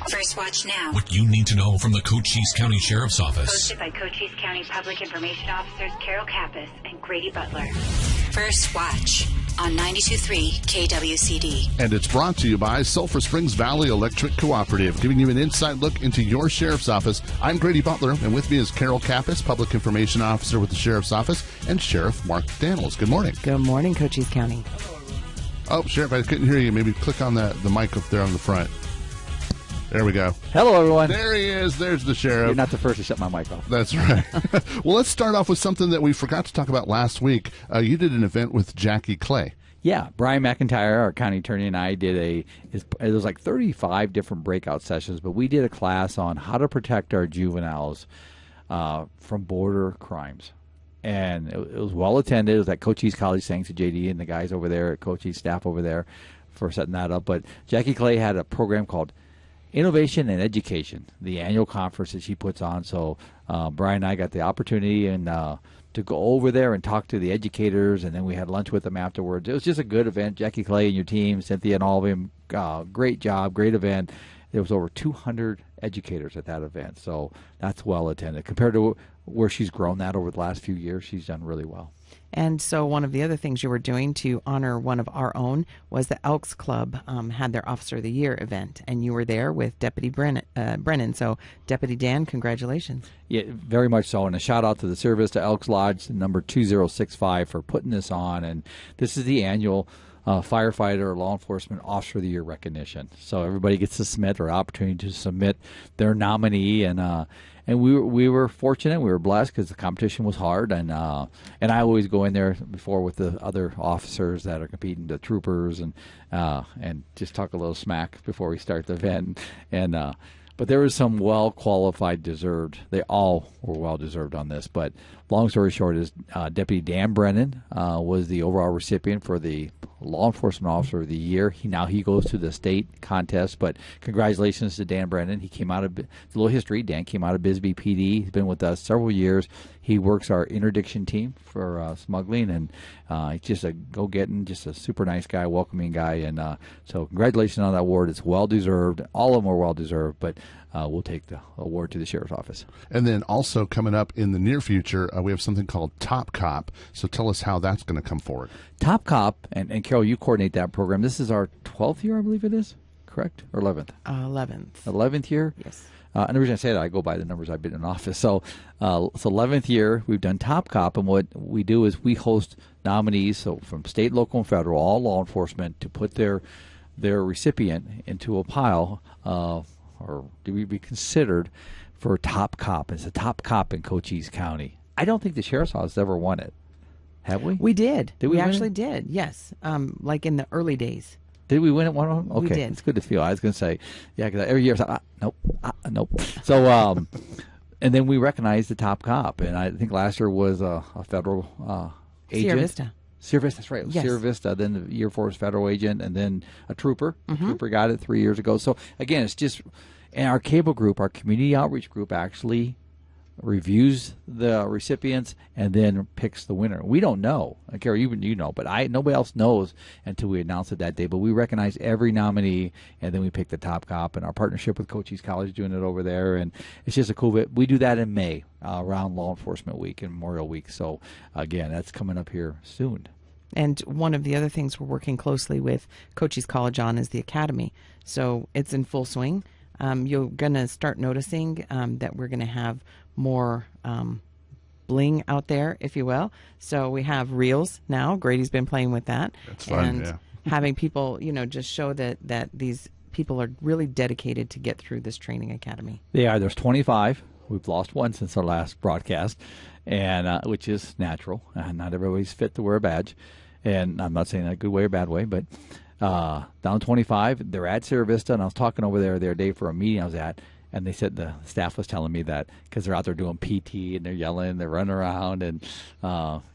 First Watch Now. What you need to know from the Cochise County Sheriff's Office. Hosted by Cochise County Public Information Officers Carol Kappas and Grady Butler. First Watch on 92.3 KWCD. And it's brought to you by Sulphur Springs Valley Electric Cooperative, giving you an inside look into your sheriff's office. I'm Grady Butler, and with me is Carol Kappas, Public Information Officer with the Sheriff's Office, and Sheriff Mark Daniels. Good morning. Good morning, Cochise County. Oh, Sheriff, I couldn't hear you. Maybe click on the mic up there on the front. There we go. Hello, everyone. There he is. There's the sheriff. You're not the first to shut my mic off. That's right. Well, let's start off with something that we forgot to talk about last week. You did an event with Jackie Clay. Yeah, Brian McIntyre, our county attorney, and I did it was like 35 different breakout sessions, but we did a class on how to protect our juveniles from border crimes. And it was well attended. It was at Cochise College. Thanks to JD and the guys over there at Cochise staff over there for setting that up. But Jackie Clay had a program called Innovation and Education, the annual conference that she puts on. So Brian and I got the opportunity to go over there and talk to the educators, and then we had lunch with them afterwards. It was just a good event. Jackie Clay and your team, Cynthia and all of them, great job, great event. There was over 200 educators at that event, so that's well attended. Compared to where she's grown that over the last few years, she's done really well. And so one of the other things you were doing to honor one of our own was the Elks Club had their Officer of the Year event, and you were there with Deputy Brennan. So, Deputy Dan, congratulations. Yeah, very much so. And a shout out to the Service to Elks Lodge, number 2065, for putting this on. And this is the annual firefighter or law enforcement officer of the year recognition. So everybody gets to submit or opportunity to submit their nominee, and we were fortunate, we were blessed because the competition was hard, and I always go in there before with the other officers that are competing, the troopers, and just talk a little smack before we start the event, but there was some well-qualified, deserved. They all were well-deserved on this. But long story short is Deputy Dan Brennan was the overall recipient for the Law Enforcement Officer of the Year. He goes to the state contest. But congratulations to Dan Brennan. He came out of, a little history, Dan came out of Bisbee PD. He's been with us several years. He works our interdiction team for smuggling, and he's just a go-getting, just a super nice guy, welcoming guy. And so congratulations on that award. It's well-deserved. All of them are well-deserved, but we'll take the award to the Sheriff's Office. And then also coming up in the near future, we have something called Top Cop. So tell us how that's going to come forward. Top Cop, and Carol, you coordinate that program. This is our 12th year, I believe it is, correct? Or 11th? 11th. 11th year? Yes. And the reason I say that, I go by the numbers I've been in office. So it's 11th year. We've done Top Cop, and what we do is we host nominees, so from state, local, and federal, all law enforcement, to put their recipient into a pile, or do we be considered for Top Cop? It's a Top Cop in Cochise County. I don't think the Sheriff's Office ever won it. Have we? We did. Did we actually did, yes. Like in the early days. Did we win it one of them? Okay, we did. It's good to feel. I was going to say, yeah, because every year I was like, nope. So, and then we recognized the Top Cop, and I think last year was a federal agent. Sierra Vista. Sierra Vista, that's right. It was yes. Sierra Vista, then the year before was federal agent, and then a trooper. Mm-hmm. Trooper got it 3 years ago. So, again, it's just, and our cable group, our community outreach group actually reviews the recipients and then picks the winner. We don't know. Carol, you know, but nobody else knows until we announce it that day. But we recognize every nominee, and then we pick the Top Cop. And our partnership with Cochise College is doing it over there, and it's just a cool bit. We do that in May around Law Enforcement Week and Memorial Week. So again, that's coming up here soon. And one of the other things we're working closely with Cochise College on is the Academy. So it's in full swing. You're going to start noticing that we're going to have more bling out there, if you will. So we have reels now. Grady's been playing with that. That's fun, and yeah. having people, just show that these people are really dedicated to get through this training academy. They are. There's 25. We've lost one since our last broadcast, and which is natural. Not everybody's fit to wear a badge. And I'm not saying that a good way or bad way, but down 25. They're at Sierra Vista, and I was talking over there the other day for a meeting I was at, and they said the staff was telling me that because they're out there doing PT and they're yelling, they're running around and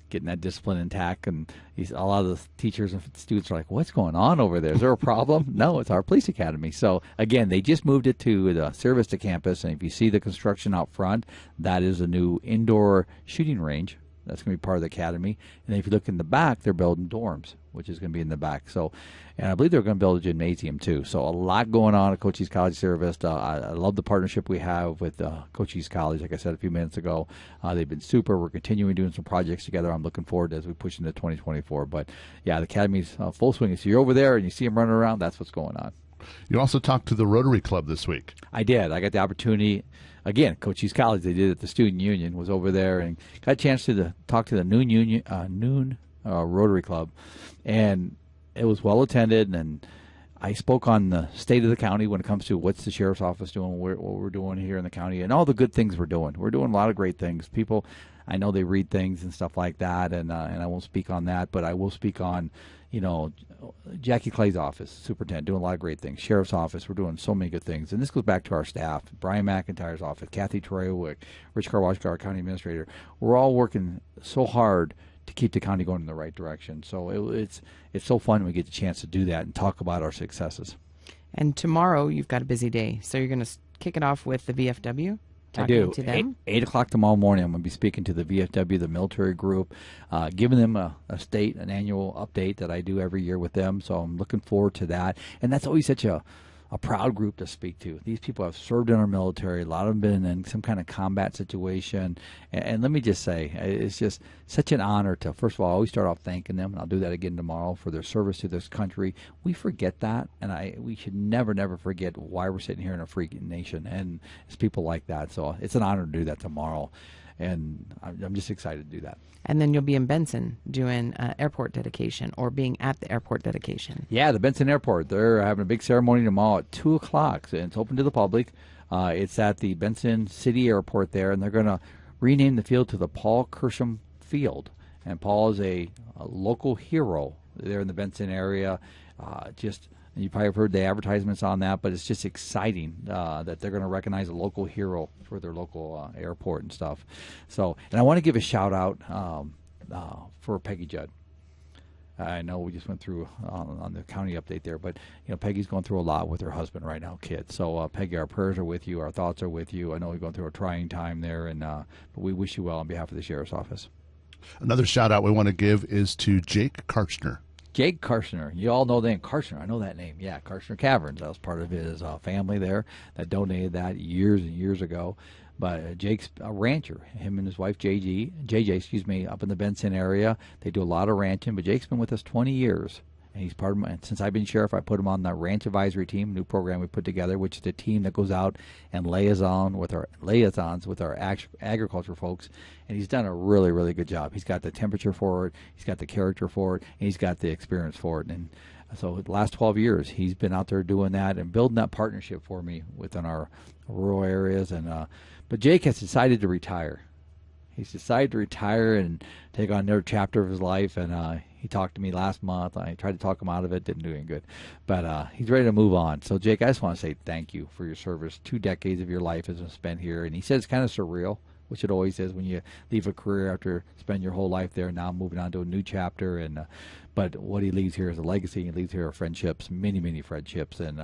getting that discipline intact. And a lot of the teachers and students are like, "What's going on over there? Is there a problem?" No, it's our police academy. So again, they just moved it to the Sierra Vista campus, and if you see the construction out front, that is a new indoor shooting range. That's going to be part of the academy. And if you look in the back, they're building dorms which is going to be in the back. So, and I believe they're going to build a gymnasium too. So a lot going on at Cochise College Service. I love the partnership we have with Cochise College. Like I said a few minutes ago, they've been super. We're continuing doing some projects together. I'm looking forward as we push into 2024. But yeah, the Academy's full swing. So you're over there and you see them running around. That's what's going on. You also talked to the Rotary Club this week. I did. I got the opportunity. Again, Cochise College, they did it at the Student Union, was over there and got a chance to talk to the Noon Rotary Club. And it was well attended, and I spoke on the state of the county when it comes to what's the sheriff's office doing, what we're doing here in the county, and all the good things we're doing. We're doing a lot of great things. People, I know they read things and stuff like that, and I won't speak on that, but I will speak on, Jackie Clay's office, superintendent, doing a lot of great things. Sheriff's office, we're doing so many good things. And this goes back to our staff. Brian McIntyre's office, Kathy Troywick, Rich Karwashka, our county administrator. We're all working so hard to keep the county going in the right direction. So it's so fun when we get the chance to do that and talk about our successes. And tomorrow you've got a busy day. So you're going to kick it off with the VFW? I do. To them? 8 o'clock tomorrow morning, I'm going to be speaking to the VFW, the military group, giving them an annual update that I do every year with them. So I'm looking forward to that. And that's always such a proud group to speak to. These people have served in our military. A lot of them been in some kind of combat situation. And let me just say, it's just such an honor to, first of all, I always start off thanking them, and I'll do that again tomorrow, for their service to this country. We forget that, and we should never, never forget why we're sitting here in a free nation. And it's people like that. So it's an honor to do that tomorrow. And I'm just excited to do that. And then you'll be in Benson doing airport dedication, or being at the airport dedication. Yeah, the Benson Airport. They're having a big ceremony tomorrow at 2 o'clock. And it's open to the public. It's at the Benson City Airport there, and they're going to rename the field to the Paul Kersham Field. And Paul is a local hero there in the Benson area. You probably have heard the advertisements on that, but it's just exciting that they're going to recognize a local hero for their local airport and stuff. So, and I want to give a shout out for Peggy Judd. I know we just went through on the county update there, but Peggy's going through a lot with her husband right now, Kit. So Peggy, our prayers are with you, our thoughts are with you. I know you're going through a trying time there, and but we wish you well on behalf of the Sheriff's Office. Another shout out we want to give is to Jake Karchner. Jake Karchner. You all know the name Karchner. I know that name. Yeah, Karchner Caverns. That was part of his family there that donated that years and years ago. But Jake's a rancher. Him and his wife, JJ, up in the Benson area. They do a lot of ranching, but Jake's been with us 20 years. And he's part of my, since I've been sheriff, I put him on the ranch advisory team, new program we put together, which is the team that goes out and liaisons with our agriculture folks. And he's done a really, really good job. He's got the temperature for it, he's got the character for it, and he's got the experience for it. And so the last 12 years, he's been out there doing that and building that partnership for me within our rural areas. And but Jake has decided to retire. He's decided to retire and take on another chapter of his life, and he talked to me last month. I tried to talk him out of it, didn't do any good. But he's ready to move on. So, Jake, I just want to say thank you for your service. 2 decades of your life has been spent here. And he said it's kind of surreal, which it always is when you leave a career after spending your whole life there, now moving on to a new chapter. And but what he leaves here is a legacy. He leaves here are friendships, many, many friendships. And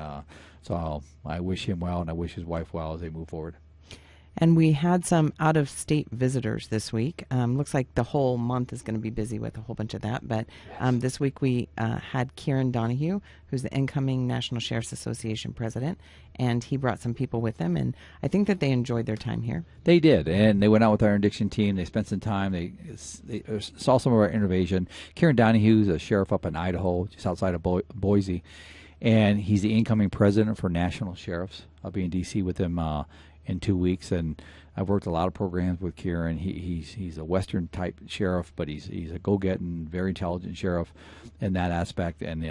so I wish him well, and I wish his wife well as they move forward. And we had some out-of-state visitors this week. Looks like the whole month is going to be busy with a whole bunch of that. But this week we had Kieran Donahue, who's the incoming National Sheriff's Association president, and he brought some people with him. And I think that they enjoyed their time here. They did, and they went out with our interdiction team. They spent some time. They saw some of our innovation. Kieran Donahue is a sheriff up in Idaho, just outside of Boise, and he's the incoming president for National Sheriffs. I'll be in D.C. with him in 2 weeks, and I've worked a lot of programs with Kieran. He's a Western type sheriff, but he's a go-getting, very intelligent sheriff in that aspect. And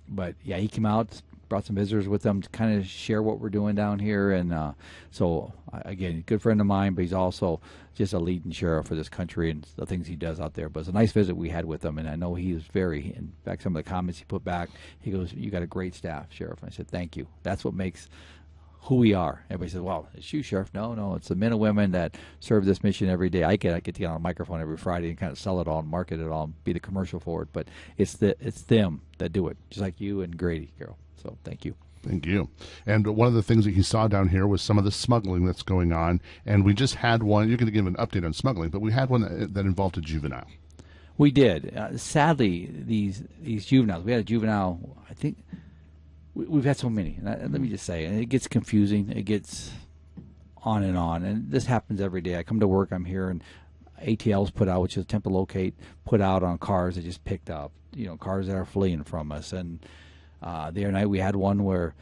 but yeah, he came out, brought some visitors with him to kind of share what we're doing down here. And so again, good friend of mine, but he's also just a leading sheriff for this country and the things he does out there. But it's a nice visit we had with him, and I know he is in fact, some of the comments he put back, he goes, "You got a great staff, Sheriff." And I said, "Thank you. That's what makes who we are." Everybody says, "Well, it's you, Sheriff." No, it's the men and women that serve this mission every day. I get to get on a microphone every Friday and kind of sell it all and market it all and be the commercial for it. But it's them that do it, just like you and Grady, Carol. So thank you. Thank you. And one of the things that he saw down here was some of the smuggling that's going on. And we just had one. You're going to give an update on smuggling, but we had one that involved a juvenile. We did. Sadly, these juveniles. We had a juvenile. I think we've had so many. Let me just say, and it gets confusing. It gets on, and this happens every day. I come to work. I'm here, and ATL's put out, which is attempt to locate, put out on cars that just picked up. Cars that are fleeing from us. And the other night we had one where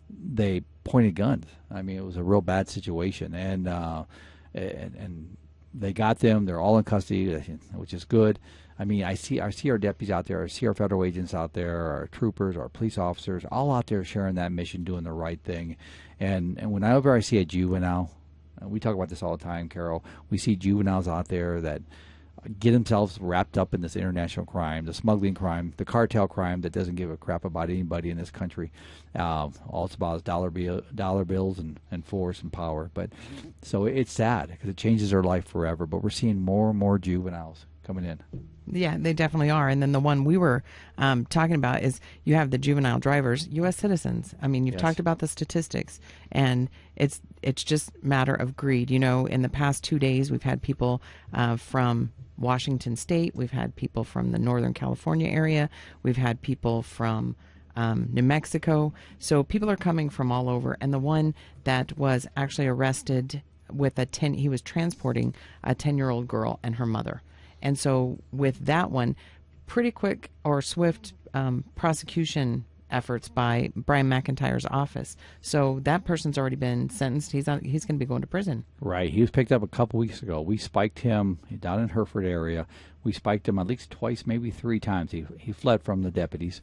they pointed guns. I mean, it was a real bad situation, and they got them. They're all in custody, which is good. I mean, I see our deputies out there. I see our federal agents out there, our troopers, our police officers, all out there sharing that mission, doing the right thing. And whenever I see a juvenile, we talk about this all the time, Carol, we see juveniles out there that get themselves wrapped up in this international crime, the smuggling crime, the cartel crime that doesn't give a crap about anybody in this country. All it's about is dollar bills and force and power. But so it's sad because it changes their life forever. But we're seeing more and more juveniles coming in. Yeah, they definitely are. And then the one we were talking about is you have the juvenile drivers, U.S. citizens. I mean, you've talked about the statistics, and it's just a matter of greed. In the past 2 days, we've had people from Washington State. We've had people from the Northern California area. We've had people from New Mexico. So people are coming from all over. And the one that was actually arrested with he was transporting a 10-year-old girl and her mother. And so with that one, pretty quick or swift prosecution efforts by Brian McIntyre's office. So that person's already been sentenced. He's going to be going to prison. Right. He was picked up a couple weeks ago. We spiked him down in Hereford area. We spiked him at least twice, maybe 3 times. He fled from the deputies.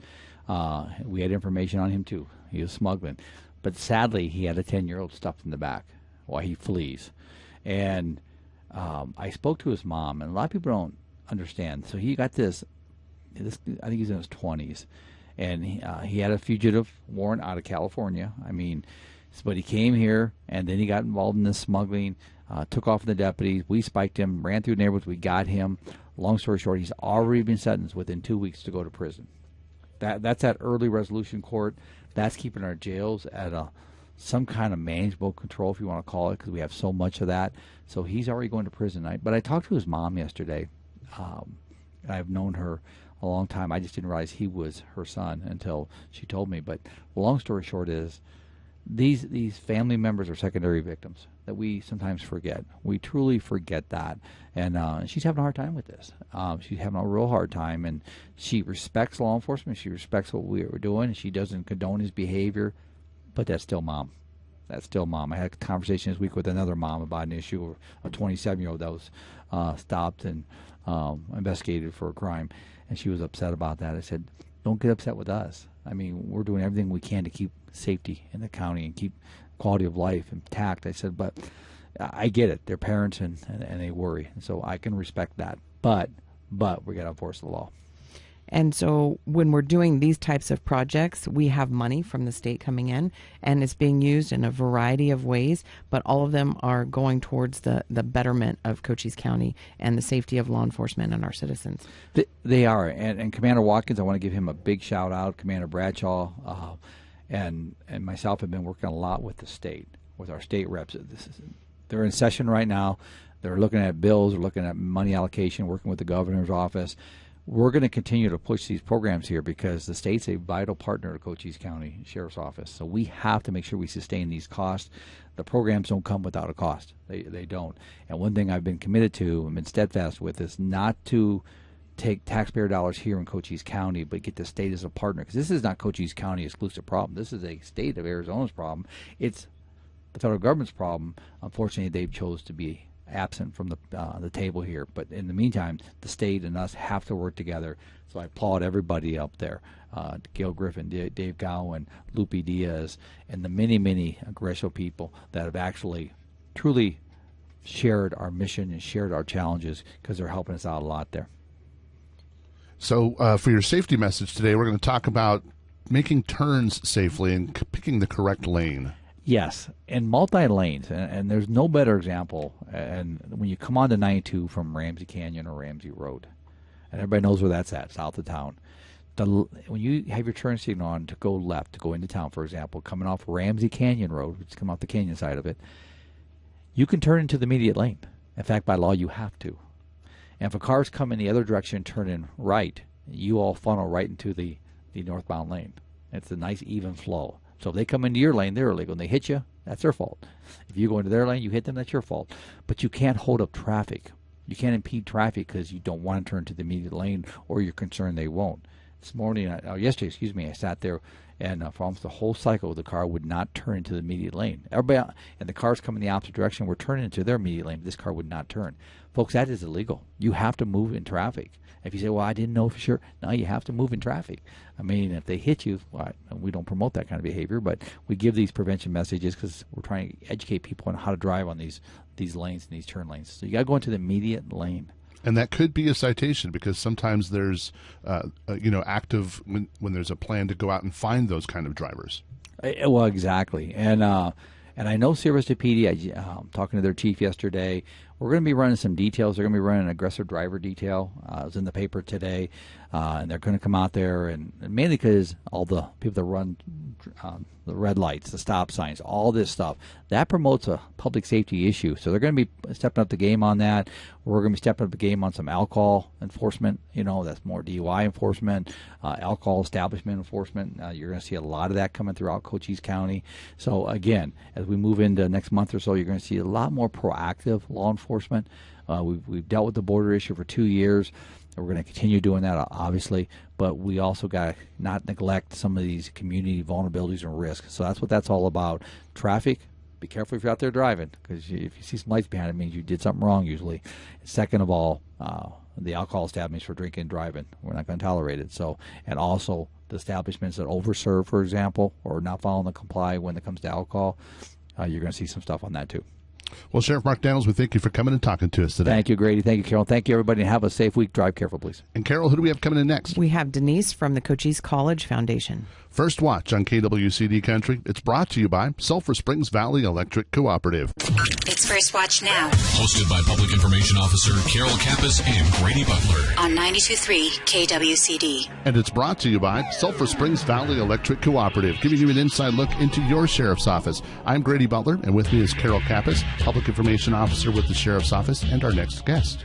We had information on him too. He was smuggling. But sadly, he had a 10-year-old stuffed in the back while he flees. And I spoke to his mom, and a lot of people don't understand. So he got this I think he's in his 20s, and he had a fugitive warrant out of California. I mean, but he came here, and then he got involved in this smuggling, took off the deputies. We spiked him, ran through neighborhoods. We got him. Long story short, he's already been sentenced within 2 weeks to go to prison. That's at early resolution court. That's keeping our jails at some kind of manageable control, if you want to call it, because we have so much of that. So he's already going to prison. But I talked to his mom yesterday. I've known her a long time. I just didn't realize he was her son until she told me. But the long story short is these family members are secondary victims that we sometimes forget. We truly forget that. And she's having a hard time with this. She's having a real hard time. And she respects law enforcement. She respects what we're doing. She doesn't condone his behavior. But that's still mom. That's still mom. I had a conversation this week with another mom about an issue of a 27-year-old that was stopped and investigated for a crime, and she was upset about that. I said, don't get upset with us. I mean, we're doing everything we can to keep safety in the county and keep quality of life intact. I said, but I get it. They're parents and they worry, and so I can respect that. But we got to enforce the law. And so when we're doing these types of projects, we have money from the state coming in, and it's being used in a variety of ways, but all of them are going towards the betterment of Cochise County and the safety of law enforcement and our citizens. They are. And Commander Watkins, I want to give him a big shout out. Commander Bradshaw and myself have been working a lot with the state, with our state reps. They're in session right now. They're looking at bills, they're looking at money allocation, working with the governor's office. We're going to continue to push these programs here because the state's a vital partner to Cochise County Sheriff's Office. So we have to make sure we sustain these costs. The programs don't come without a cost. They don't. And one thing I've been committed to and been steadfast with is not to take taxpayer dollars here in Cochise County, but get the state as a partner. Because this is not Cochise County exclusive problem. This is a state of Arizona's problem. It's the federal government's problem. Unfortunately, they've chose to be absent from the table here. But in the meantime, the state and us have to work together. So I applaud everybody up there, Gail Griffin, Dave Gowan, Lupe Diaz, and the many, many Gresham people that have actually truly shared our mission and shared our challenges because they're helping us out a lot there. So for your safety message today, we're going to talk about making turns safely and picking the correct lane. Yes, and multi-lanes, and there's no better example. And when you come on to 92 from Ramsey Canyon or Ramsey Road, and everybody knows where that's at, south of town. When you have your turn signal on to go left, to go into town, for example, coming off Ramsey Canyon Road, which is coming off the canyon side of it, you can turn into the immediate lane. In fact, by law, you have to. And if a car's coming the other direction, turning right, you all funnel right into the northbound lane. It's a nice even flow. So if they come into your lane, they're illegal. When they hit you, that's their fault. If you go into their lane, you hit them, that's your fault. But you can't hold up traffic. You can't impede traffic because you don't want to turn to the immediate lane, or you're concerned they won't. Yesterday, I sat there, and for almost the whole cycle, the car would not turn into the immediate lane. Everybody, and the cars coming the opposite direction were turning into their immediate lane, but this car would not turn. Folks, that is illegal. You have to move in traffic. If you say, well, I didn't know for sure, no, you have to move in traffic. I mean, if they hit you, well, we don't promote that kind of behavior, but we give these prevention messages because we're trying to educate people on how to drive on these lanes and these turn lanes. So you got to go into the immediate lane. And that could be a citation, because sometimes there's, active when there's a plan to go out and find those kind of drivers. Well, exactly. And I know Service to PD, talking to their chief yesterday, we're going to be running some details. They're going to be running an aggressive driver detail. It was in the paper today. And they're going to come out there, and mainly because all the people that run the red lights, the stop signs, all this stuff, that promotes a public safety issue. So they're going to be stepping up the game on that. We're going to be stepping up the game on some alcohol enforcement. That's more DUI enforcement, alcohol establishment enforcement. You're going to see a lot of that coming throughout Cochise County. So again, as we move into next month or so, you're going to see a lot more proactive law enforcement. We've dealt with the border issue for 2 years. We're going to continue doing that, obviously, but we also got to not neglect some of these community vulnerabilities and risks. So that's what that's all about. Traffic, be careful if you're out there driving, because if you see some lights behind it, it means you did something wrong usually. Second of all, the alcohol establishments for drinking and driving. We're not going to tolerate it. So, and also the establishments that overserve, for example, or not following the comply when it comes to alcohol, you're going to see some stuff on that too. Well, Sheriff Mark Daniels, we thank you for coming and talking to us today. Thank you, Grady. Thank you, Carol. Thank you, everybody. Have a safe week. Drive careful, please. And Carol, who do we have coming in next? We have Denise from the Cochise College Foundation. First Watch on KWCD Country. It's brought to you by Sulphur Springs Valley Electric Cooperative. It's First Watch Now. Hosted by Public Information Officer Carol Kappas and Grady Butler. On 92.3 KWCD. And it's brought to you by Sulphur Springs Valley Electric Cooperative, giving you an inside look into your sheriff's office. I'm Grady Butler, and with me is Carol Kappas, Public Information Officer with the Sheriff's Office, and our next guest.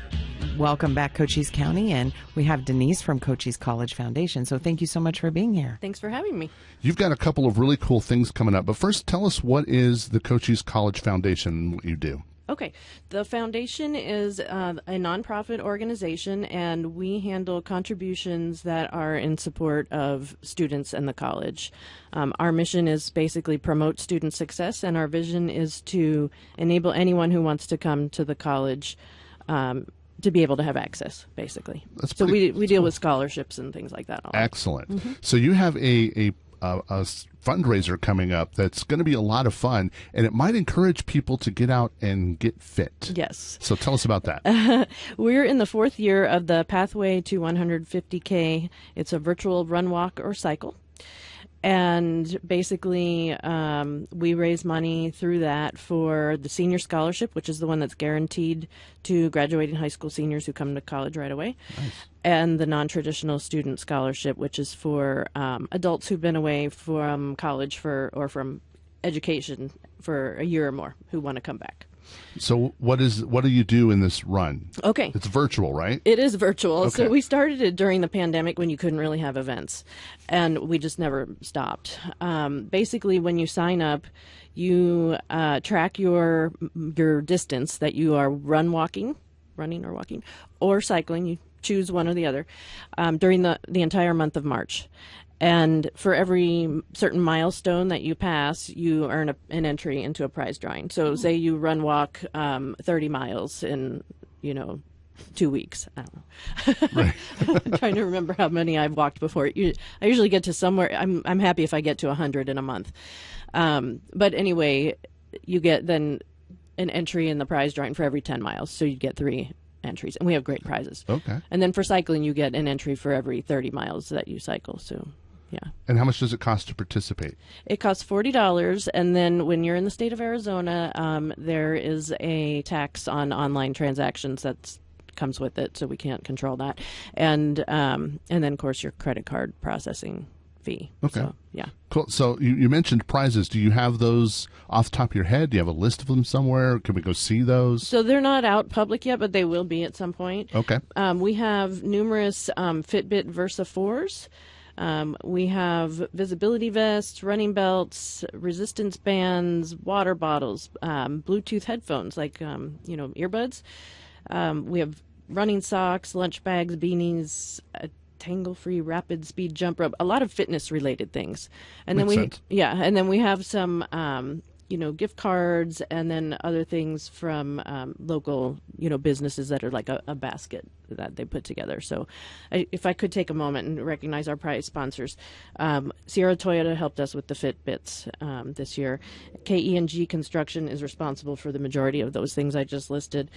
Welcome back, Cochise County, and we have Denise from Cochise College Foundation. So thank you so much for being here. Thanks for having me. You've got a couple of really cool things coming up, but first tell us, what is the Cochise College Foundation and what you do? Okay. The foundation is a nonprofit organization, and we handle contributions that are in support of students and the college. Our mission is basically promote student success, and our vision is to enable anyone who wants to come to the college to be able to have access, basically. So we deal with scholarships and things like that. Excellent. Mm-hmm. So you have a fundraiser coming up that's going to be a lot of fun, and it might encourage people to get out and get fit. Yes. So tell us about that. We're in the 4th year of the Pathway to 150K. It's a virtual run, walk, or cycle. And basically, we raise money through that for the senior scholarship, which is the one that's guaranteed to graduating high school seniors who come to college right away. Nice. And the non-traditional student scholarship, which is for adults who've been away from college or from education for a year or more who want to come back. So what do you do in this run? Okay. It's virtual, right? It is virtual. Okay. So we started it during the pandemic when you couldn't really have events, and we just never stopped. Basically, when you sign up, you track your distance that you are running or walking, or cycling. You choose one or the other during the entire month of March. And for every certain milestone that you pass, you earn an entry into a prize drawing. So say you walk 30 miles in, 2 weeks. I don't know. Right. I'm trying to remember how many I've walked before. I usually get to somewhere. I'm happy if I get to 100 in a month. But anyway, you get then an entry in the prize drawing for every 10 miles. So you get 3 entries, and we have great prizes. Okay. And then for cycling, you get an entry for every 30 miles that you cycle. So. Yeah. And how much does it cost to participate? It costs $40, and then when you're in the state of Arizona, there is a tax on online transactions that comes with it, so we can't control that. And then, of course, your credit card processing fee. Okay. So, yeah. Cool. So you mentioned prizes. Do you have those off the top of your head? Do you have a list of them somewhere? Can we go see those? So they're not out public yet, but they will be at some point. Okay. We have numerous Fitbit Versa 4s. We have visibility vests, running belts, resistance bands, water bottles, Bluetooth headphones like, earbuds. We have running socks, lunch bags, beanies, tangle-free rapid speed jump rope, a lot of fitness-related things. And Makes then sense. and then we have some gift cards, and then other things from local, businesses that are like a basket that they put together. So if I could take a moment and recognize our prize sponsors, Sierra Toyota helped us with the Fitbits this year. KE&G Construction is responsible for the majority of those things I just listed.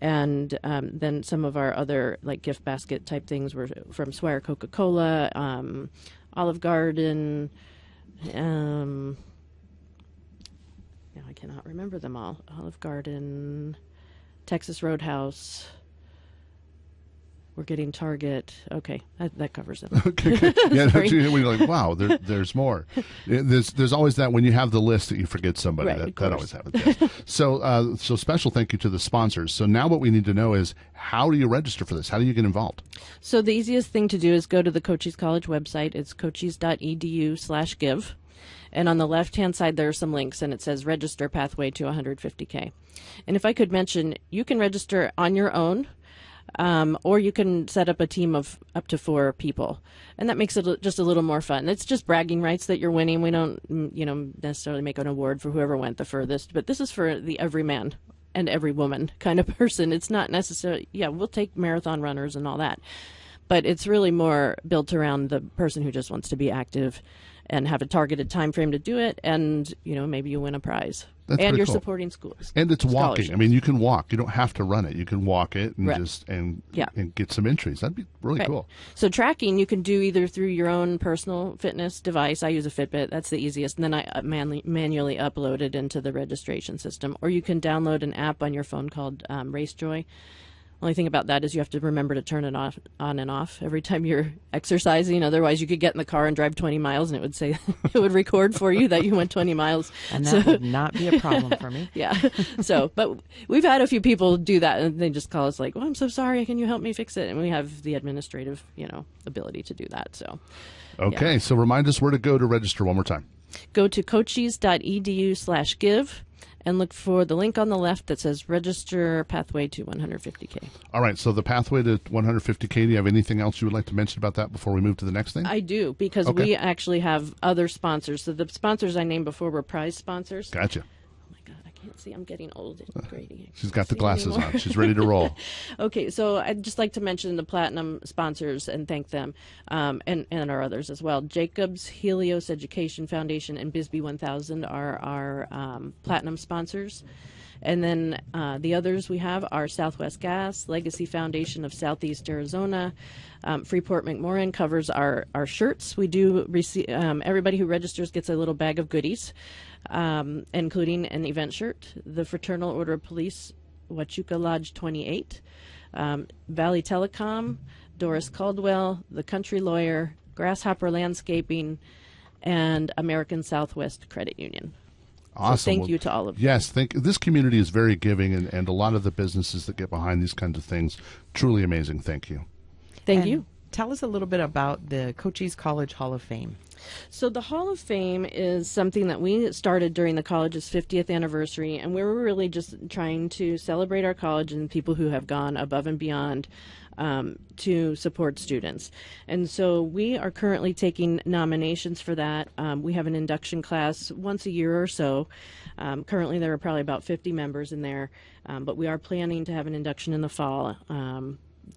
And then some of our other like gift basket type things were from Swire Coca-Cola, Olive Garden, I cannot remember them all. Olive Garden, Texas Roadhouse. We're getting Target. Okay, that covers them. Okay. Yeah, Sorry. we're like, wow, there's more. There's always that when you have the list that you forget somebody. Right, of that course. always happens. Yes. So special thank you to the sponsors. So now what we need to know is, how do you register for this? How do you get involved? So the easiest thing to do is go to the Cochise College website. It's cochise.edu/give. And on the left-hand side, there are some links, and it says Register Pathway to 150K. And if I could mention, you can register on your own, or you can set up a team of up to 4 people. And that makes it just a little more fun. It's just bragging rights that you're winning. We don't, necessarily make an award for whoever went the furthest, but this is for the everyman and every woman kind of person. It's not necessarily, we'll take marathon runners and all that, but it's really more built around the person who just wants to be active and have a targeted time frame to do it, and maybe you win a prize. That's and pretty you're cool. supporting schools. And it's walking. scholarships. I mean, you can walk. You don't have to run it. You can walk it and Right. and Yeah. get some entries. That'd be really Right. cool. So tracking you can do either through your own personal fitness device. I use a Fitbit. That's the easiest. And then I manually upload it into the registration system. Or you can download an app on your phone called RaceJoy. Only thing about that is you have to remember to turn it on and off every time you're exercising. Otherwise, you could get in the car and drive 20 miles, and it would say it would record for you that you went 20 miles. And that would not be a problem for me. Yeah. But we've had a few people do that, and they just call us like, "Oh, I'm so sorry. Can you help me fix it?" And we have the administrative, ability to do that. So Okay, so remind us where to go to register one more time. go to cochise.edu/give. and look for the link on the left that says Register Pathway to 150K. All right, so the pathway to 150K, do you have anything else you would like to mention about that before we move to the next thing? I do, because Okay. we actually have other sponsors. So the sponsors I named before were prize sponsors. Gotcha. Oh my God, I can't see. I'm getting old, Grady. She's got the See glasses anymore. on. She's ready to roll. Okay, so I'd just like to mention the platinum sponsors and thank them, and our others as well. Jacobs, Helios Education Foundation, and Bisbee 1000 are our platinum sponsors. And then the others we have are Southwest Gas, Legacy Foundation of Southeast Arizona, Freeport McMoran covers our shirts. We do receive, everybody who registers gets a little bag of goodies, including an event shirt, the Fraternal Order of Police, Huachuca Lodge 28, Valley Telecom, Doris Caldwell, The Country Lawyer, Grasshopper Landscaping, and American Southwest Credit Union. Awesome. So thank Well, you to all of you. Yes, this community is very giving, and a lot of the businesses that get behind these kinds of things, truly amazing. Thank you. Thank And you. Tell us a little bit about the Cochise College Hall of Fame. So the Hall of Fame is something that we started during the college's 50th anniversary, and we were really just trying to celebrate our college and people who have gone above and beyond to support students. And so we are currently taking nominations for that. We have an induction class once a year or so. Currently there are probably about 50 members in there, but we are planning to have an induction in the fall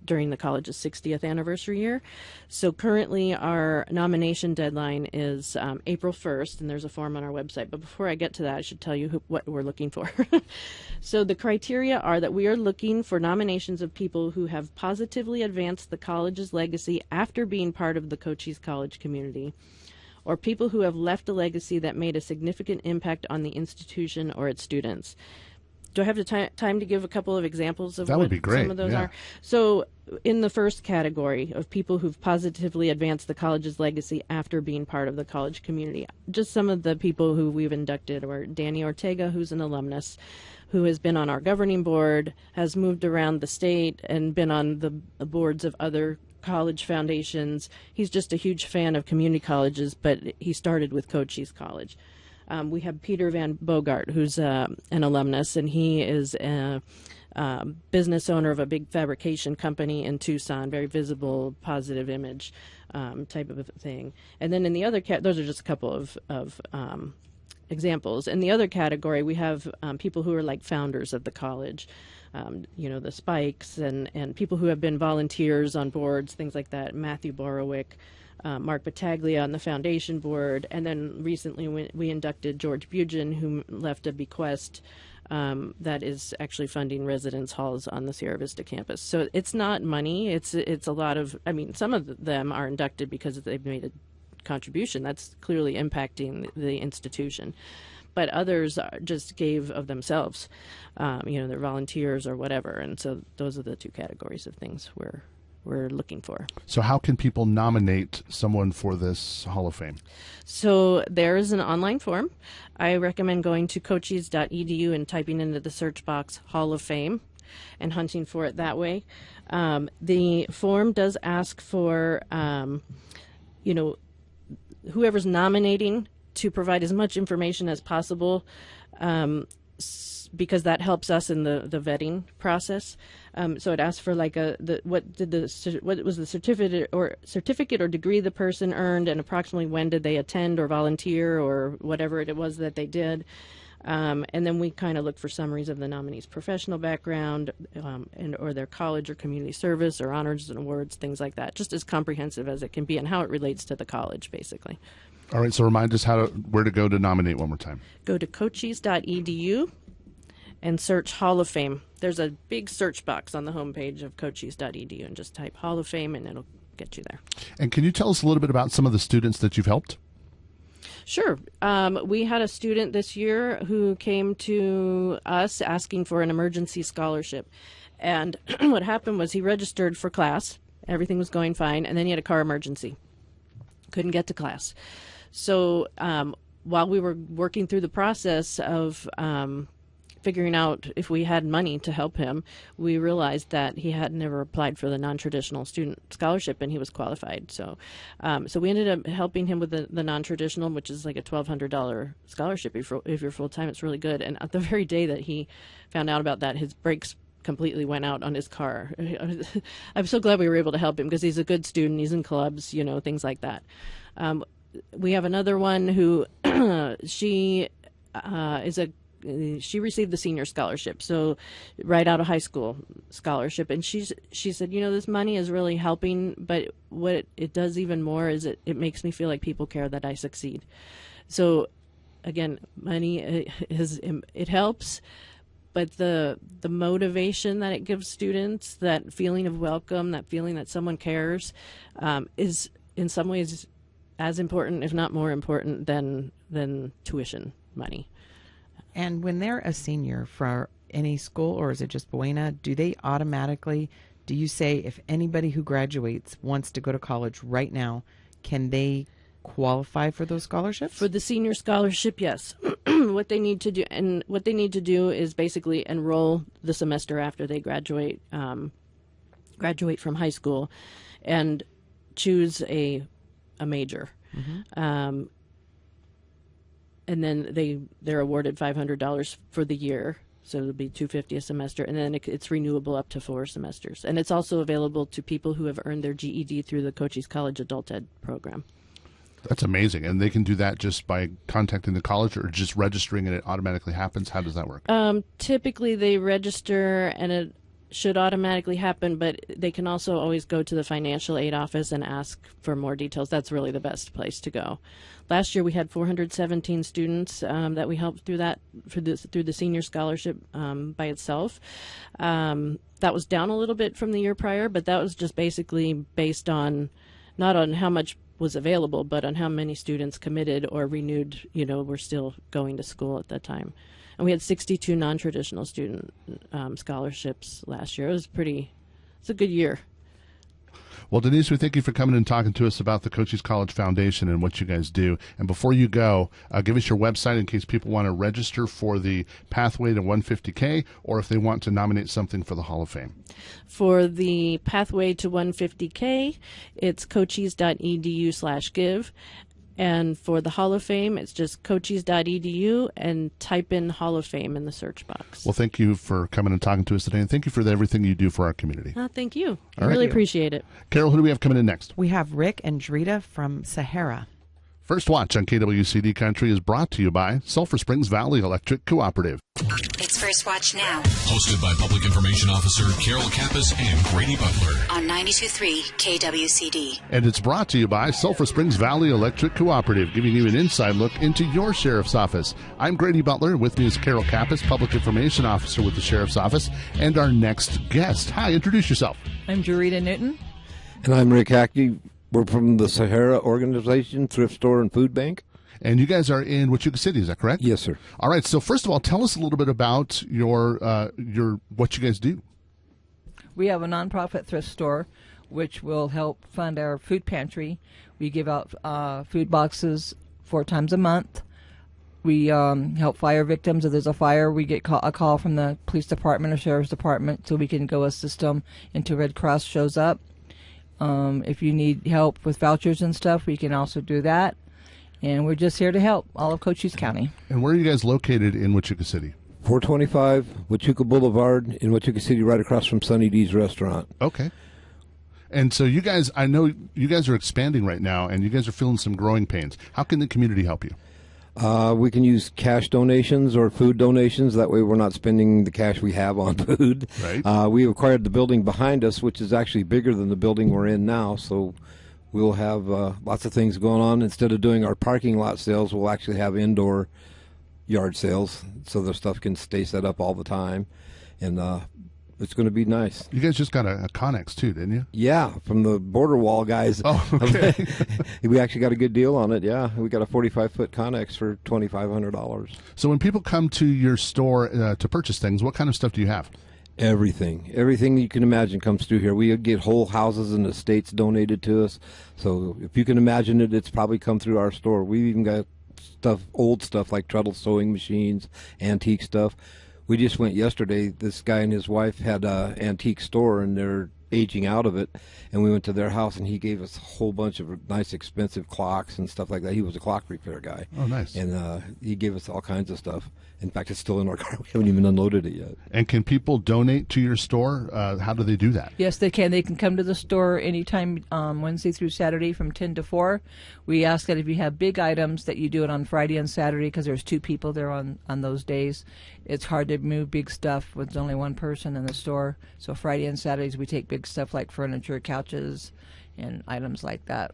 during the college's 60th anniversary year. So currently our nomination deadline is April 1st, and there's a form on our website. But before I get to that, I should tell you what we're looking for. So the criteria are that we are looking for nominations of people who have positively advanced the college's legacy after being part of the Cochise College community, or people who have left a legacy that made a significant impact on the institution or its students. Do I have the time to give a couple of examples of That what would be great, some of those yeah. are? So in the first category of people who've positively advanced the college's legacy after being part of the college community, just some of the people who we've inducted were Danny Ortega, who's an alumnus, who has been on our governing board, has moved around the state and been on the boards of other college foundations. He's just a huge fan of community colleges, but he started with Cochise College. We have Peter Van Bogart, who's an alumnus, and he is a business owner of a big fabrication company in Tucson, very visible, positive image type of a thing. And then in the other those are just a couple of examples. In the other category, we have people who are like founders of the college, the Spikes and people who have been volunteers on boards, things like that. Matthew Borowick, Mark Battaglia on the foundation board, and then recently we inducted George Bugen, who left a bequest that is actually funding residence halls on the Sierra Vista campus. So it's not money. It's a lot of, some of them are inducted because they've made a contribution that's clearly impacting the institution. But others just gave of themselves, they're volunteers or whatever. And so those are the two categories of things we're looking for. So how can people nominate someone for this Hall of Fame? So there is an online form. I recommend going to cochise.edu and typing into the search box Hall of Fame and hunting for it that way. The form does ask for, whoever's nominating to provide as much information as possible, because that helps us in the vetting process. So it asks for like what was the certificate or degree the person earned, and approximately when did they attend or volunteer or whatever it was that they did. And then we kind of look for summaries of the nominee's professional background, or their college or community service or honors and awards, things like that, just as comprehensive as it can be and how it relates to the college, basically. All right, so remind us where to go to nominate one more time. Go to cochise.edu and search Hall of Fame. There's a big search box on the homepage of cochise.edu, and just type Hall of Fame and it'll get you there. And can you tell us a little bit about some of the students that you've helped? Sure. We had a student this year who came to us asking for an emergency scholarship. And what happened was he registered for class. Everything was going fine. And then he had a car emergency. Couldn't get to class. So while we were working through the process of figuring out if we had money to help him, we realized that he had never applied for the non-traditional student scholarship, and he was qualified. So we ended up helping him with the non-traditional, which is like a $1,200 scholarship. If you're full-time, it's really good. And at the very day that he found out about that, his brakes completely went out on his car. I'm so glad we were able to help him, because he's a good student. He's in clubs, things like that. We have another one who she received the senior scholarship, so right out of high school scholarship, and she said, this money is really helping, but what it does even more is it makes me feel like people care that I succeed. So again, money it helps, but the motivation that it gives students, that feeling of welcome, that feeling that someone cares, is in some ways as important, if not more important, than tuition money. And when they're a senior for any school, or is it just Buena, do you say if anybody who graduates wants to go to college right now, can they qualify for those scholarships? For the senior scholarship, yes. What they need to do is basically enroll the semester after they graduate from high school, and choose a major. Mm-hmm. And then they're awarded $500 for the year, so it'll be $250 a semester, and then it's renewable up to 4 semesters. And it's also available to people who have earned their GED through the Cochise College Adult Ed program. That's amazing. And they can do that just by contacting the college, or just registering and it automatically happens? How does that work? Typically they register and it should automatically happen, but they can also always go to the financial aid office and ask for more details. That's really the best place to go. Last year we had 417 students that we helped through the senior scholarship by itself. That was down a little bit from the year prior, but that was just basically based on not on how much was available, but on how many students committed or renewed, were still going to school at that time. And we had 62 non-traditional student scholarships last year. It's a good year. Well, Denise, we thank you for coming and talking to us about the Cochise College Foundation and what you guys do. And before you go, give us your website in case people want to register for the Pathway to 150K or if they want to nominate something for the Hall of Fame. For the Pathway to 150K, it's cochise.edu/give. And for the Hall of Fame, it's just cochise.edu and type in Hall of Fame in the search box. Well, thank you for coming and talking to us today, and thank you for everything you do for our community. Thank you. I All right. really appreciate it. Carol, who do we have coming in next? We have Rick and Drita from Sahara. First Watch on KWCD Country is brought to you by Sulphur Springs Valley Electric Cooperative. It's First Watch Now. Hosted by Public Information Officer Carol Kappas and Grady Butler. On 92.3 KWCD. And it's brought to you by Sulphur Springs Valley Electric Cooperative, giving you an inside look into your sheriff's office. I'm Grady Butler. With me is Carol Kappas, Public Information Officer with the Sheriff's Office, and our next guest. Hi, introduce yourself. I'm Jarita Newton. And I'm Rick Hackney. We're from the Sahara Organization, Thrift Store, and Food Bank. And you guys are in Huachuca City, is that correct? Yes, sir. All right. So first of all, tell us a little bit about your what you guys do. We have a nonprofit thrift store, which will help fund our food pantry. We give out food boxes 4 times a month. We help fire victims. If there's a fire, we get a call from the police department or sheriff's department, so we can go assist them until Red Cross shows up. If you need help with vouchers and stuff, we can also do that. And we're just here to help all of Cochise County. And where are you guys located in Huachuca City? 425 Huachuca Boulevard in Huachuca City, right across from Sunny D's restaurant. Okay. And so you guys, I know you guys are expanding right now, and you guys are feeling some growing pains. How can the community help you? We can use cash donations or food donations. That way we're not spending the cash we have on food. Right. We acquired the building behind us, which is actually bigger than the building we're in now, so we'll have lots of things going on. Instead of doing our parking lot sales, we'll actually have indoor yard sales, so the stuff can stay set up all the time. And it's going to be nice. You guys just got a Connex too, didn't you? Yeah, from the border wall guys. Oh, okay. We actually got a good deal on it, yeah. We got a 45-foot Connex for $2,500. So when people come to your store to purchase things, what kind of stuff do you have? Everything you can imagine comes through here. We get whole houses and estates donated to us. So if you can imagine it, it's probably come through our store. We even got old stuff like Treadle sewing machines, antique stuff. We just went yesterday. This guy and his wife had an antique store, and they're aging out of it. And we went to their house, and he gave us a whole bunch of nice, expensive clocks and stuff like that. He was a clock repair guy. Oh, nice. And he gave us all kinds of stuff. In fact, it's still in our car. We haven't even unloaded it yet. And can people donate to your store? How do they do that? Yes, they can. They can come to the store anytime, Wednesday through Saturday from 10 to 4. We ask that if you have big items that you do it on Friday and Saturday because there's 2 people there on those days. It's hard to move big stuff with only one person in the store. So Friday and Saturdays we take big stuff like furniture, couches, and items like that.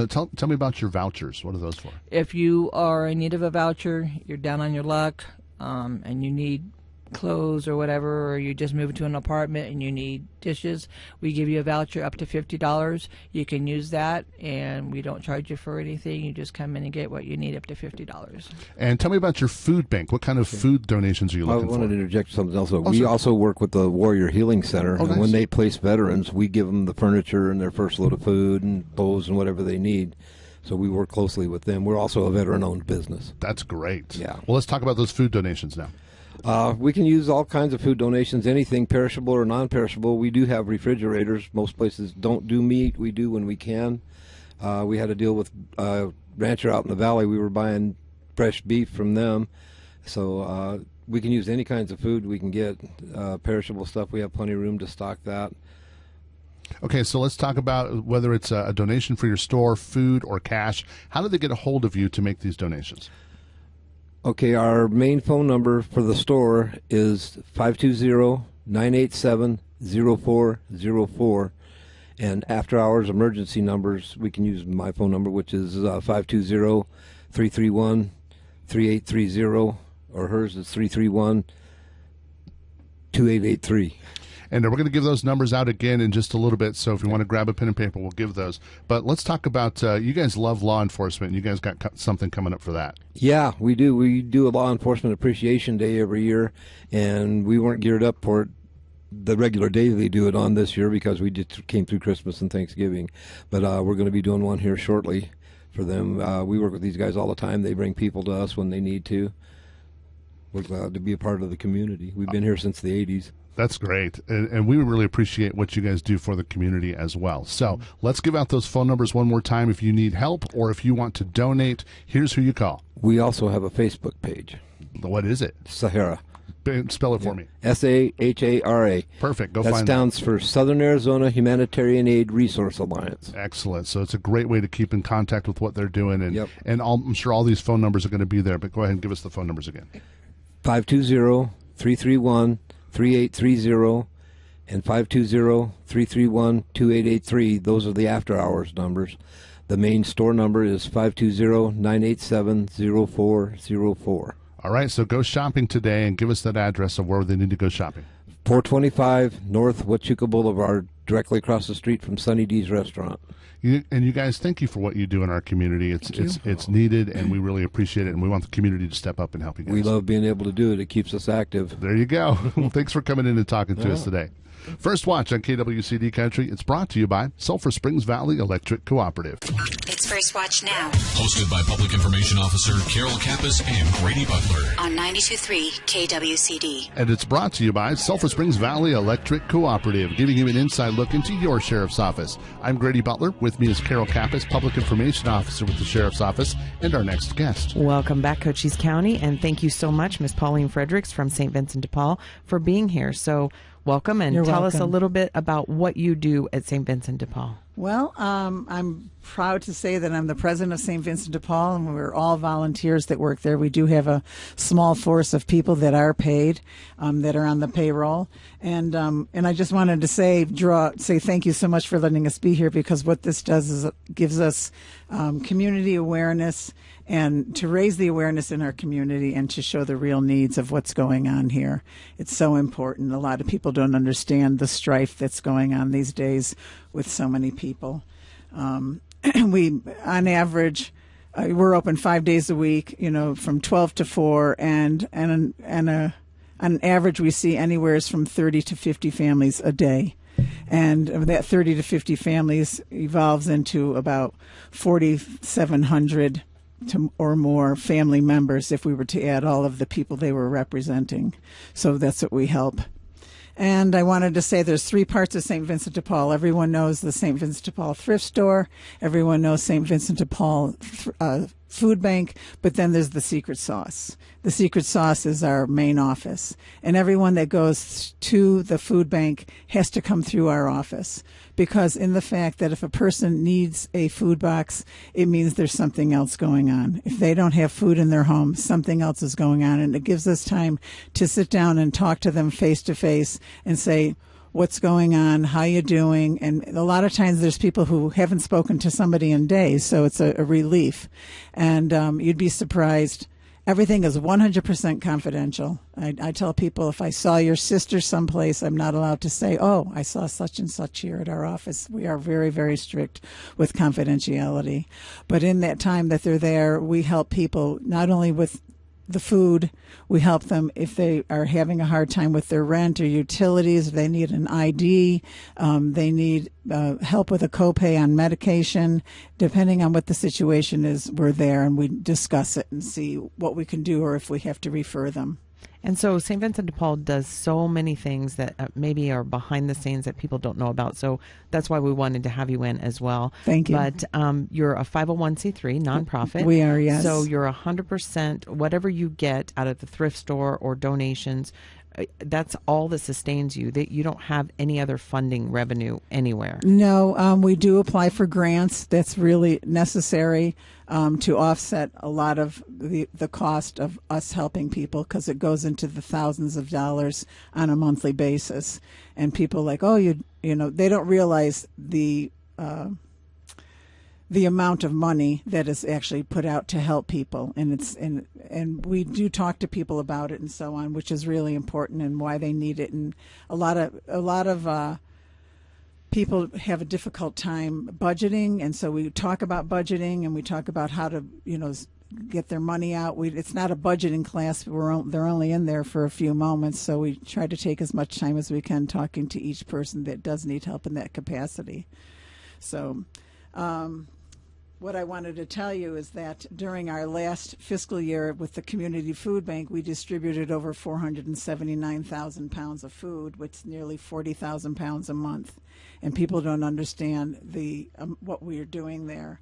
Tell me about your vouchers. What are those for? If you are in need of a voucher, you're down on your luck, and you need clothes or whatever, or you just moved to an apartment and you need dishes, we give you a voucher up to $50. You can use that, and we don't charge you for anything. You just come in and get what you need up to $50. And tell me about your food bank. What kind of food donations are you looking for? I wanted to interject something else. We also work with the Warrior Healing Center. Oh, nice. And when they place veterans, we give them the furniture and their first load of food and clothes and whatever they need. So we work closely with them. We're also a veteran-owned business. That's great. Yeah. Well, let's talk about those food donations now. We can use all kinds of food donations, anything perishable or non-perishable. We do have refrigerators. Most places don't do meat. We do when we can. We had a deal with a rancher out in the valley. We were buying fresh beef from them. So we can use any kinds of food we can get. Perishable stuff, we have plenty of room to stock that. Okay, so let's talk about whether it's a donation for your store, food, or cash. How do they get a hold of you to make these donations? Okay, our main phone number for the store is 520-987-0404. And after-hours emergency numbers, we can use my phone number, which is 520-331-3830, or hers is 331-2883. And we're going to give those numbers out again in just a little bit. So if you want to grab a pen and paper, we'll give those. But let's talk about, you guys love law enforcement. You guys got something coming up for that. Yeah, we do. We do a Law Enforcement Appreciation Day every year, and we weren't geared up for the regular day they do it on this year because we just came through Christmas and Thanksgiving. But we're going to be doing one here shortly for them. We work with these guys all the time. They bring people to us when they need to. We're glad to be a part of the community. We've been here since the 80s. That's great. And we really appreciate what you guys do for the community as well. So let's give out those phone numbers one more time if you need help or if you want to donate. Here's who you call. We also have a Facebook page. What is it? Sahara. Spell it for me. Sahara. Perfect. Go that find stands for Southern Arizona Humanitarian Aid Resource Alliance. Excellent. So it's a great way to keep in contact with what they're doing. And I'm sure all these phone numbers are going to be there, but go ahead and give us the phone numbers again. 520-331-3830 and 520-331-2883. Those are the after-hours numbers. The main store number is 520-987-0404. All right, so go shopping today and give us that address of where they need to go shopping. 425 North Huachuca Boulevard, directly across the street from Sunny D's Restaurant. And you guys, thank you for what you do in our community. It's needed, and we really appreciate it, and we want the community to step up and help you guys. We love being able to do it. It keeps us active. There you go. Well, thanks for coming in and talking to us today. First Watch on KWCD Country. It's brought to you by Sulphur Springs Valley Electric Cooperative. It's First Watch Now. Hosted by Public Information Officer Carol Kappas and Grady Butler. On 92.3 KWCD. And it's brought to you by Sulphur Springs Valley Electric Cooperative, giving you an inside look into your sheriff's office. I'm Grady Butler. With me is Carol Kappas, Public Information Officer with the Sheriff's Office, and our next guest. Welcome back, Cochise County, and thank you so much, Ms. Pauline Fredericks from St. Vincent de Paul, for being here. So welcome, and tell us a little bit about what you do at St. Vincent de Paul. Well, I'm proud to say that I'm the president of St. Vincent de Paul, and we're all volunteers that work there. We do have a small force of people that are paid, that are on the payroll, and I just wanted to say thank you so much for letting us be here, because what this does is it gives us community awareness, and to raise the awareness in our community and to show the real needs of what's going on here. It's so important. A lot of people don't understand the strife that's going on these days with so many people. We, on average, we're open 5 days a week, from 12 to 4, and on average we see anywhere from 30 to 50 families a day. And that 30 to 50 families evolves into about 4,700 or more family members if we were to add all of the people they were representing. So that's what we help. And I wanted to say there's 3 parts of St. Vincent de Paul. Everyone knows the St. Vincent de Paul thrift store. Everyone knows St. Vincent de Paul food bank, but then there's the secret sauce. The secret sauce is our main office, and everyone that goes to the food bank has to come through our office, because in the fact that if a person needs a food box, it means there's something else going on. If they don't have food in their home, something else is going on, and it gives us time to sit down and talk to them face to face and say, what's going on, how you doing? And a lot of times there's people who haven't spoken to somebody in days, so it's a relief. And you'd be surprised. Everything is 100% confidential. I tell people, if I saw your sister someplace, I'm not allowed to say, oh, I saw such and such here at our office. We are very, very strict with confidentiality. But in that time that they're there, we help people not only with the food, we help them if they are having a hard time with their rent or utilities, if they need an ID, they need help with a copay on medication. Depending on what the situation is, we're there and we discuss it and see what we can do or if we have to refer them. And so St. Vincent de Paul does so many things that maybe are behind the scenes that people don't know about. So that's why we wanted to have you in as well. Thank you. But you're a 501c3 nonprofit. We are, yes. So you're 100%, whatever you get out of the thrift store or donations, that's all that sustains you. That you don't have any other funding revenue anywhere. No, we do apply for grants. That's really necessary to offset a lot of the cost of us helping people, because it goes into the thousands of dollars on a monthly basis. And people like, oh, you know, they don't realize the the amount of money that is actually put out to help people, and we do talk to people about it and so on, which is really important and why they need it. And a lot of people have a difficult time budgeting, and so we talk about budgeting and we talk about how to get their money out. It's not a budgeting class. They're only in there for a few moments, so we try to take as much time as we can talking to each person that does need help in that capacity. So what I wanted to tell you is that during our last fiscal year with the Community Food Bank, we distributed over 479,000 pounds of food, which is nearly 40,000 pounds a month. And people don't understand what we are doing there.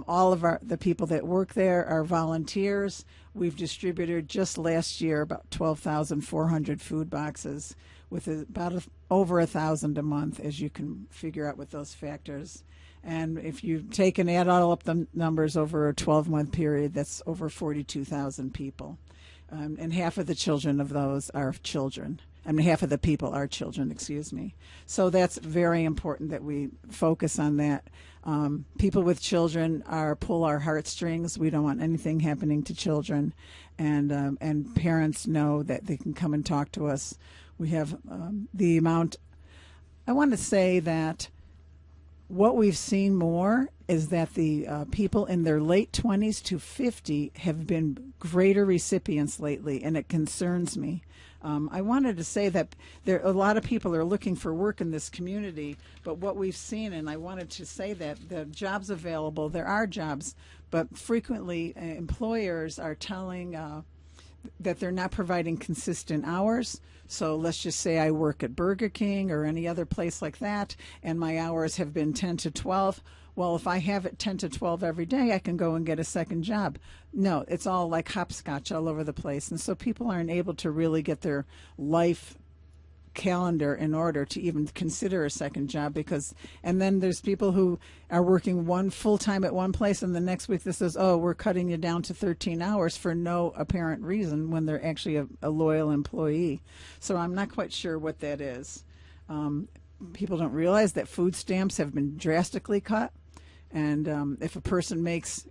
All of the people that work there are volunteers. We've distributed just last year about 12,400 food boxes, with about over 1,000 a month, as you can figure out with those factors. And if you take and add all up the numbers over a 12-month period, that's over 42,000 people. And half of the children of those are children. I mean, half of the people are children, excuse me. So that's very important that we focus on that. People with children pull our heartstrings. We don't want anything happening to children. And parents know that they can come and talk to us. We have the amount. I want to say that what we've seen more is that the people in their late 20s to 50 have been greater recipients lately, and it concerns me. I wanted to say that a lot of people are looking for work in this community, but what we've seen, and I wanted to say that the jobs available, there are jobs, but frequently employers are telling that they're not providing consistent hours. So let's just say I work at Burger King or any other place like that, and my hours have been 10 to 12. Well, if I have it 10 to 12 every day, I can go and get a second job. No, it's all like hopscotch all over the place. And so people aren't able to really get their life calendar in order to even consider a second job, and then there's people who are working one full time at one place, and the next week this says, oh, we're cutting you down to 13 hours for no apparent reason, when they're actually a loyal employee. So I'm not quite sure what that is. People don't realize that food stamps have been drastically cut, and if a person makes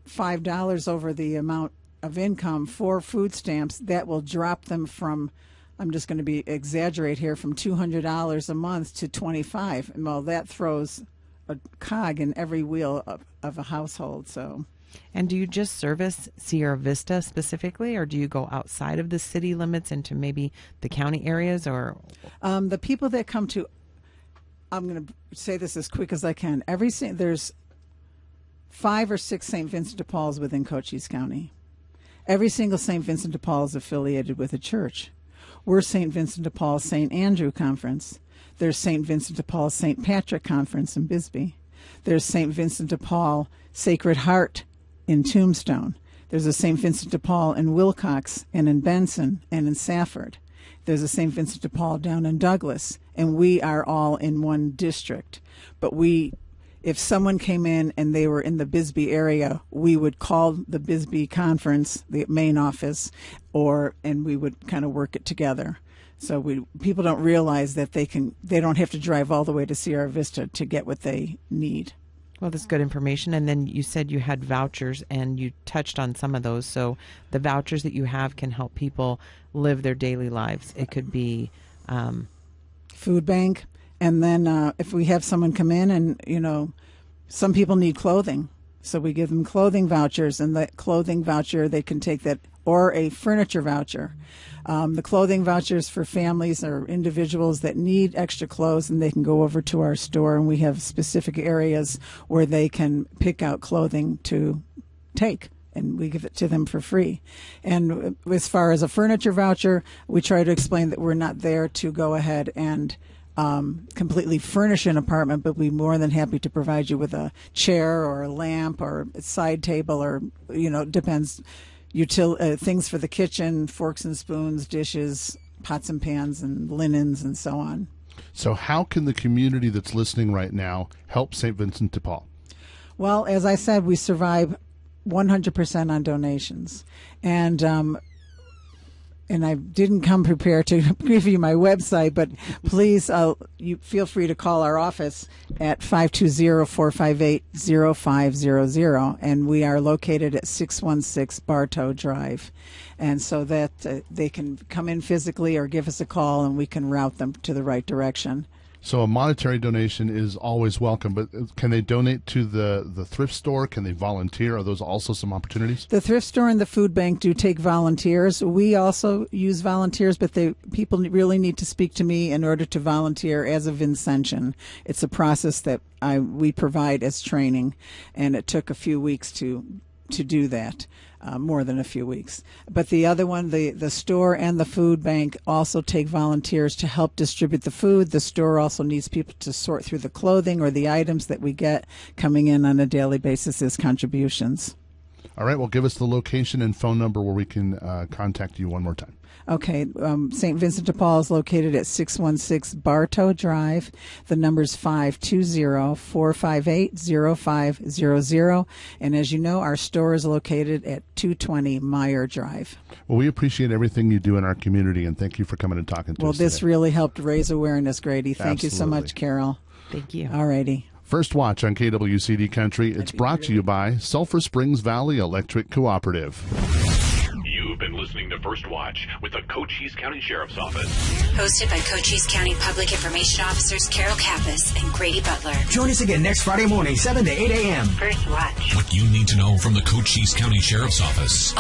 $5 over the amount of income for food stamps, that will drop them from, I'm just going to exaggerate here, from $200 a month to $25. And well, that throws a cog in every wheel of a household. So, and do you just service Sierra Vista specifically, or do you go outside of the city limits into maybe the county areas? Or the people that come to, I'm going to say this as quick as I can. There's 5 or 6 St. Vincent de Paul's within Cochise County. Every single St. Vincent de Paul is affiliated with a church. We're St. Vincent de Paul St. Andrew Conference. There's St. Vincent de Paul St. Patrick Conference in Bisbee. There's St. Vincent de Paul Sacred Heart in Tombstone. There's a St. Vincent de Paul in Wilcox and in Benson and in Safford. There's a St. Vincent de Paul down in Douglas, and we are all in one district. But if someone came in and they were in the Bisbee area, we would call the Bisbee conference, the main office, and we would kind of work it together. So people don't realize that they don't have to drive all the way to Sierra Vista to get what they need. Well, that's good information. And then you said you had vouchers, and you touched on some of those. So the vouchers that you have can help people live their daily lives. It could be food bank. And then if we have someone come in and, some people need clothing. So we give them clothing vouchers, and the clothing voucher, they can take that, or a furniture voucher. The clothing vouchers for families or individuals that need extra clothes, and they can go over to our store, and we have specific areas where they can pick out clothing to take, and we give it to them for free. And as far as a furniture voucher, we try to explain that we're not there to go ahead and completely furnish an apartment, but we're more than happy to provide you with a chair or a lamp or a side table, or depends, things for the kitchen, forks and spoons, dishes, pots and pans, and linens, and so on. So how can the community that's listening right now help St. Vincent de Paul? Well, as I said, we survive 100% on donations, and and I didn't come prepared to give you my website, but please, you feel free to call our office at 520-458-0500, and we are located at 616 Bartow Drive, and so that they can come in physically or give us a call, and we can route them to the right direction. So a monetary donation is always welcome, but can they donate to the thrift store? Can they volunteer? Are those also some opportunities? The thrift store and the food bank do take volunteers. We also use volunteers, but people really need to speak to me in order to volunteer as a Vincentian. It's a process that we provide as training, and it took a few weeks to do that. More than a few weeks. But the other one, the store and the food bank also take volunteers to help distribute the food. The store also needs people to sort through the clothing or the items that we get coming in on a daily basis as contributions. All right, well, give us the location and phone number where we can contact you one more time. Okay, St. Vincent de Paul is located at 616 Bartow Drive. The number is 520-458-0500. And as you know, our store is located at 220 Meyer Drive. Well, we appreciate everything you do in our community, and thank you for coming and talking to us Well, this today. really helped raise awareness, Grady. Thank you so much, Carol. Thank you. All righty. First Watch on KWCD Country. It's brought to you by Sulphur Springs Valley Electric Cooperative. You've been listening to First Watch with the Cochise County Sheriff's Office. Hosted by Cochise County Public Information Officers Carol Kappas and Grady Butler. Join us again next Friday morning, 7 to 8 a.m. First Watch. What you need to know from the Cochise County Sheriff's Office.